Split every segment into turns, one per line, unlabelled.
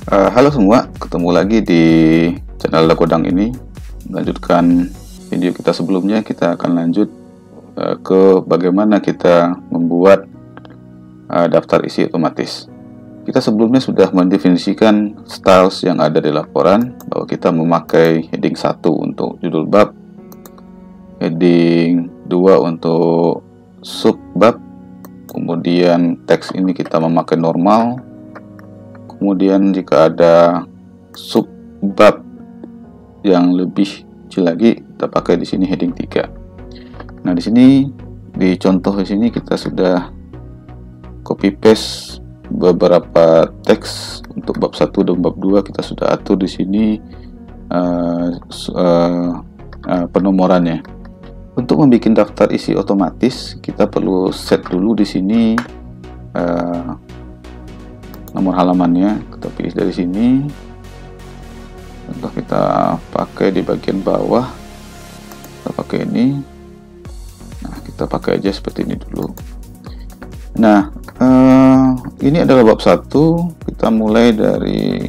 Halo semua, ketemu lagi di channel Dagodang ini. Melanjutkan video kita sebelumnya, kita akan lanjut ke bagaimana kita membuat daftar isi otomatis. Kita sebelumnya sudah mendefinisikan styles yang ada di laporan, bahwa kita memakai heading 1 untuk judul bab, heading 2 untuk sub bab, kemudian teks ini kita memakai normal. Kemudian jika ada sub bab yang lebih kecil lagi, kita pakai di sini heading 3. Nah, di sini di contoh di sini kita sudah copy paste beberapa teks untuk bab 1 dan bab 2. Kita sudah atur di sini penomorannya. Untuk membuat daftar isi otomatis, kita perlu set dulu di sini nomor halamannya. Kita pilih dari sini, contoh kita pakai di bagian bawah, kita pakai ini. Nah, kita pakai aja seperti ini dulu. Nah, ini adalah bab 1. Kita mulai dari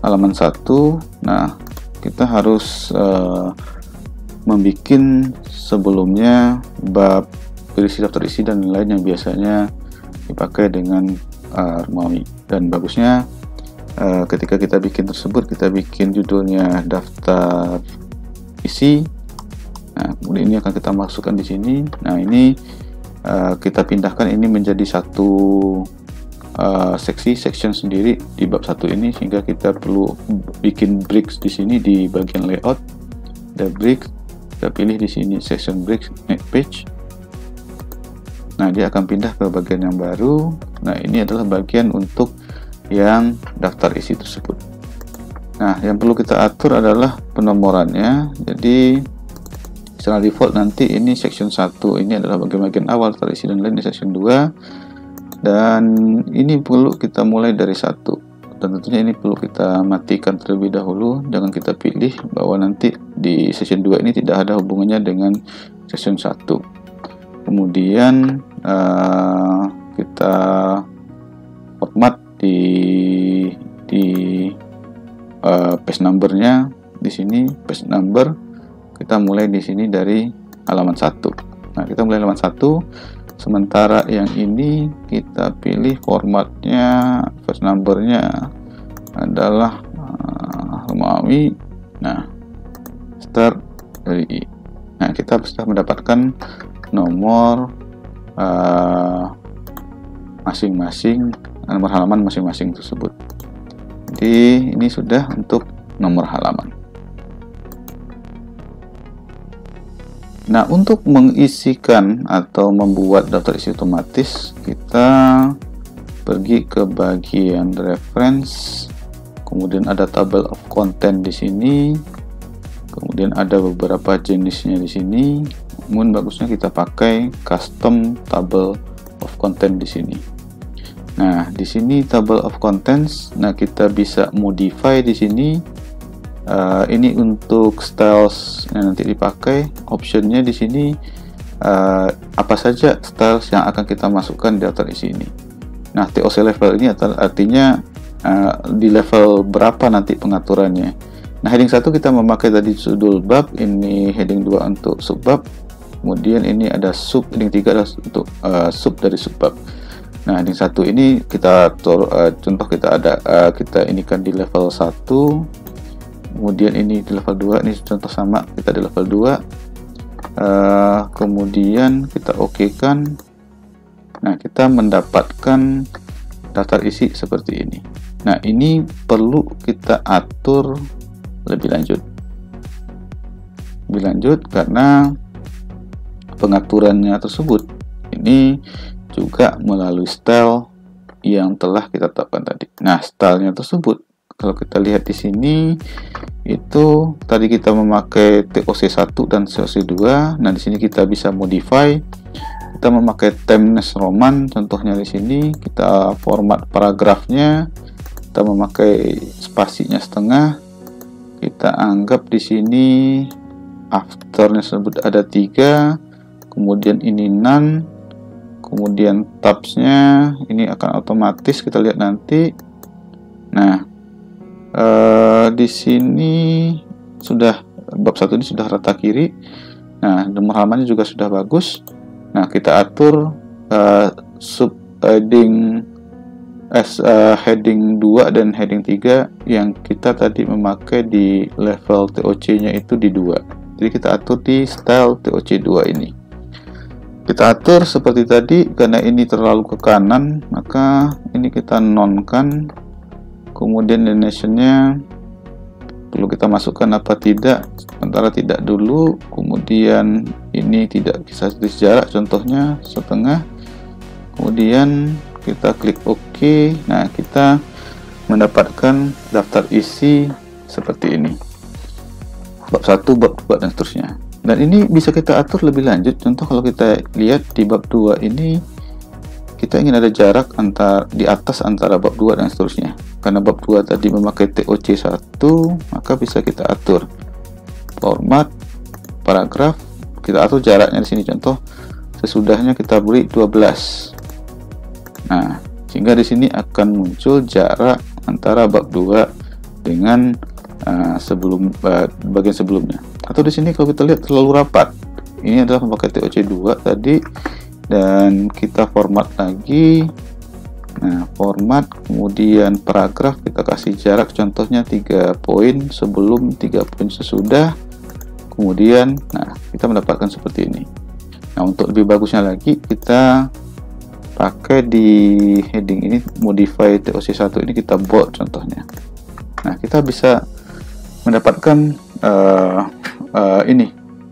halaman 1. Nah, kita harus membuat sebelumnya bab berisi daftar isi dan lain yang biasanya dipakai dengan Romawi. Dan bagusnya ketika kita bikin tersebut, kita bikin judulnya daftar isi. Nah, kemudian ini akan kita masukkan di sini. Nah, ini kita pindahkan ini menjadi satu section sendiri di bab 1 ini, sehingga kita perlu bikin breaks di sini di bagian layout. Ada break, kita pilih di sini section break next page. Nah, dia akan pindah ke bagian yang baru. Nah, ini adalah bagian untuk yang daftar isi tersebut. Nah, yang perlu kita atur adalah penomorannya. Jadi secara default nanti ini section 1 ini adalah bagian awal daftar isi dan lain di section 2. Dan ini perlu kita mulai dari 1. Dan tentunya ini perlu kita matikan terlebih dahulu. Jangan kita pilih bahwa nanti di section 2 ini tidak ada hubungannya dengan section 1. Kemudian kita format di page numbernya. Di sini page number kita mulai di sini dari halaman 1. Nah, kita mulai halaman 1. Sementara yang ini kita pilih formatnya, page numbernya adalah Romawi. Nah, start dari I. Nah, kita sudah mendapatkan nomor masing-masing, nomor halaman masing-masing tersebut. Jadi ini sudah untuk nomor halaman. Nah, untuk mengisikan atau membuat daftar isi otomatis, kita pergi ke bagian reference, kemudian ada table of content di sini, kemudian ada beberapa jenisnya di sini. Namun bagusnya kita pakai custom table of content di sini. Nah, di sini table of contents. Nah, kita bisa modify di sini. Ini untuk styles yang nanti dipakai. Optionnya di sini apa saja styles yang akan kita masukkan di daftar isi ini. Nah, TOC level ini artinya di level berapa nanti pengaturannya. Nah, heading 1 kita memakai tadi judul bab, ini heading 2 untuk subbab. Kemudian ini ada sub, heading 3 adalah untuk sub dari subbab. Nah, heading 1 ini kita contoh kita ada kita inikan di level 1. Kemudian ini di level 2, ini contoh sama, kita di level 2. Kemudian kita oke kan. Nah, kita mendapatkan daftar isi seperti ini. Nah, ini perlu kita atur lebih lanjut karena pengaturannya tersebut ini juga melalui style yang telah kita tetapkan tadi. Nah, stylenya tersebut kalau kita lihat di sini itu tadi kita memakai TOC 1 dan TOC 2. Nah, di sini kita bisa modify. Kita memakai Times Roman, contohnya di sini kita format paragrafnya, kita memakai spasinya setengah. Kita anggap di sini afternya tersebut ada 3, kemudian ini none, kemudian tabsnya ini akan otomatis kita lihat nanti. Nah, di sini sudah bab 1 ini sudah rata kiri. Nah, nomor halamannya juga sudah bagus. Nah, kita atur subheading heading 2 dan heading 3 yang kita tadi memakai di level TOC-nya itu di 2. Jadi kita atur di style TOC 2 ini. Kita atur seperti tadi, karena ini terlalu ke kanan, maka ini kita nonkan. Kemudian animation-nya perlu kita masukkan apa tidak, sementara tidak dulu. Kemudian ini tidak bisa jarak, contohnya setengah. Kemudian kita klik OK. Nah, kita mendapatkan daftar isi seperti ini, bab 1, bab 2, dan seterusnya. Dan ini bisa kita atur lebih lanjut. Contoh kalau kita lihat di bab 2 ini, kita ingin ada jarak di atas antara bab 2 dan seterusnya. Karena bab 2 tadi memakai TOC 1, maka bisa kita atur format, paragraf, kita atur jaraknya di sini. Contoh sesudahnya kita beri 12. Nah, sehingga di sini akan muncul jarak antara bab 2 dengan bagian sebelumnya. Atau di sini kalau kita lihat terlalu rapat, ini adalah memakai TOC 2 tadi, dan kita format lagi. Nah, format, kemudian paragraf, kita kasih jarak, contohnya 3 poin sebelum, 3 poin sesudah. Kemudian, nah, kita mendapatkan seperti ini. Nah, untuk lebih bagusnya lagi, kita pakai di heading ini, modify TOC 1 ini kita bold contohnya. Nah, kita bisa mendapatkan ini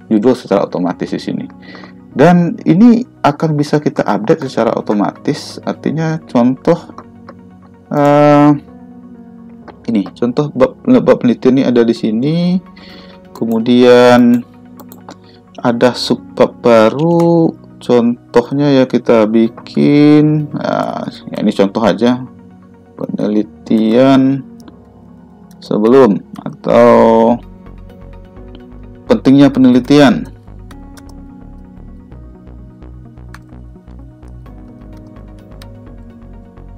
judul secara otomatis di sini. Dan ini akan bisa kita update secara otomatis. Artinya contoh ini, contoh bab penelitian ini ada di sini. Kemudian ada subbab baru. Contohnya ya kita bikin, ya ini contoh aja, penelitian sebelum atau pentingnya penelitian.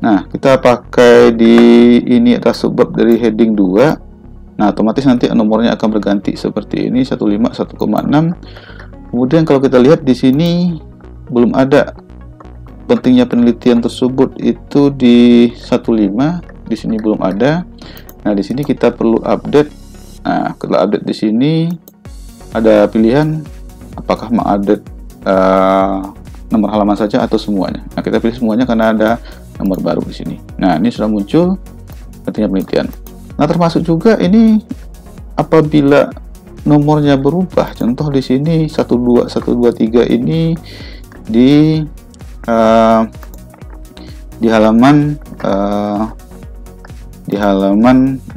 Nah, kita pakai di ini atas subbab dari heading 2. Nah, otomatis nanti nomornya akan berganti seperti ini, 15 1,6. Kemudian kalau kita lihat di sini belum ada pentingnya penelitian tersebut itu di 15, di sini belum ada. Nah, di sini kita perlu update. Nah, kalau update di sini ada pilihan apakah mengupdate nomor halaman saja atau semuanya. Nah, kita pilih semuanya karena ada nomor baru di sini. Nah, ini sudah muncul pentingnya penelitian. Nah, termasuk juga ini apabila nomornya berubah. Contoh di sini 12 123 ini di halaman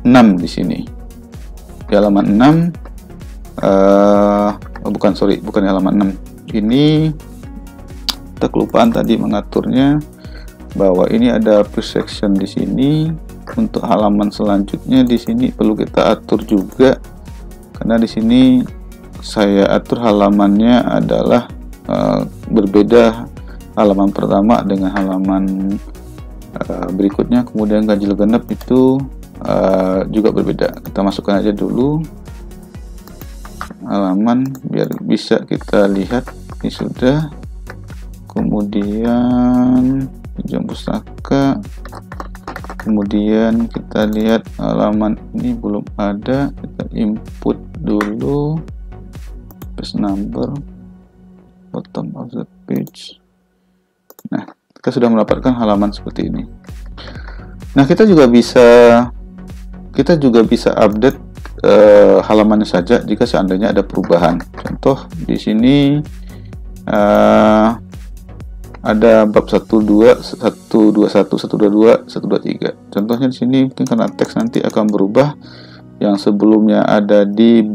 6 di sini. Di halaman 6 bukan di halaman 6. Ini kita kelupaan tadi mengaturnya, bahwa ini ada pre-section di sini. Untuk halaman selanjutnya di sini perlu kita atur juga, karena di sini saya atur halamannya adalah berbeda halaman pertama dengan halaman berikutnya. Kemudian ganjil genap itu juga berbeda. Kita masukkan aja dulu halaman biar bisa kita lihat. Ini sudah. Kemudian pinjam pustaka. Kemudian kita lihat halaman ini belum ada, kita input dulu page number, bottom of the page. Nah, kita sudah mendapatkan halaman seperti ini. Nah, kita juga bisa update halamannya saja jika seandainya ada perubahan. Contoh di sini ada bab 12, 121, 122, 123. Contohnya di sini mungkin karena teks nanti akan berubah. Yang sebelumnya ada di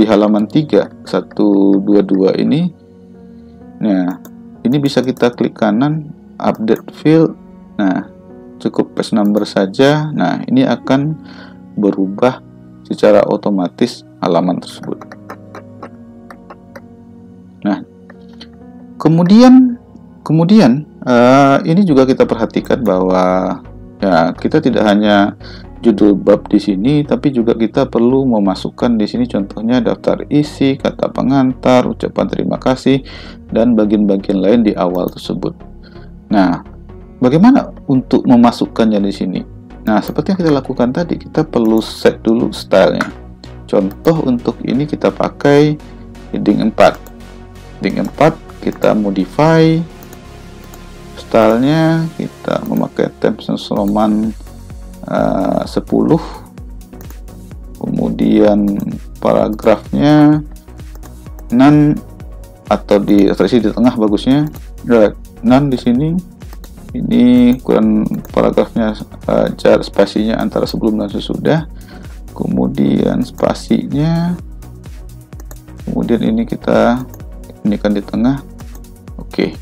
halaman 3, 122 ini. Nah, ini bisa kita klik kanan, update field. Nah, cukup page number saja. Nah, ini akan berubah secara otomatis halaman tersebut. Nah, kemudian ini juga kita perhatikan bahwa Ya, kita tidak hanya judul bab di sini, tapi juga kita perlu memasukkan di sini contohnya daftar isi, kata pengantar, ucapan terima kasih, dan bagian-bagian lain di awal tersebut. Nah, bagaimana untuk memasukkannya di sini? Nah, seperti yang kita lakukan tadi, kita perlu set dulu stylenya. Contoh untuk ini kita pakai heading 4. Heading 4 kita modify stylenya, kita memakai Times New Roman 10, kemudian paragrafnya none atau di tengah bagusnya, none di sini. Ini ukuran paragrafnya jarak spasinya antara sebelum dan sesudah, kemudian spasinya, kemudian ini kita inikan di tengah. Oke,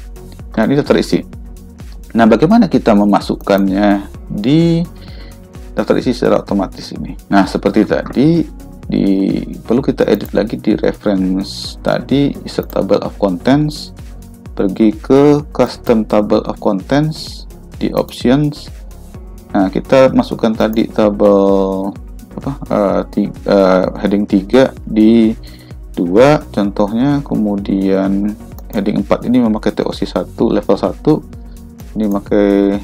nah ini daftar isi. Nah, bagaimana kita memasukkannya di daftar isi secara otomatis ini? Nah, seperti tadi, perlu kita edit lagi di reference tadi, insert table of contents, pergi ke custom table of contents di options. Nah, kita masukkan tadi tabel heading 3 di 2 contohnya, kemudian heading 4 ini memakai TOC 1 level 1, ini memakai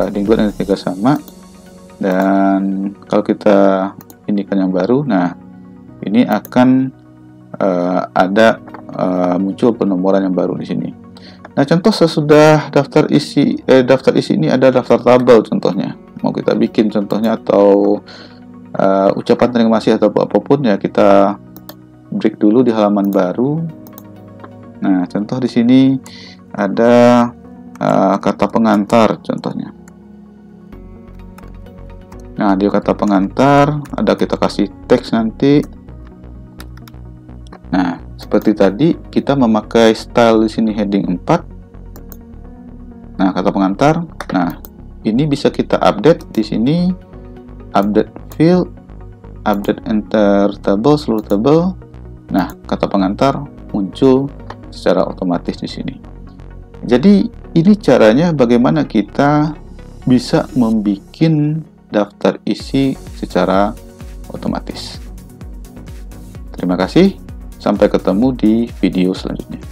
heading 2 dan 3 sama. Dan kalau kita indikan yang baru, nah ini akan ada muncul penomoran yang baru di sini. Nah, contoh sesudah daftar isi ini ada daftar tabel contohnya. Mau kita bikin contohnya atau ucapan terima kasih atau apapun, ya kita break dulu di halaman baru. Nah, contoh di sini ada kata pengantar contohnya. Nah, di kata pengantar ada kita kasih teks nanti. Nah, seperti tadi kita memakai style di sini heading 4. Nah, kata pengantar. Nah, ini bisa kita update di sini, update field, update enter table, seluruh table. Nah, kata pengantar muncul secara otomatis di sini. Jadi, ini caranya bagaimana kita bisa membuat daftar isi secara otomatis. Terima kasih, sampai ketemu di video selanjutnya.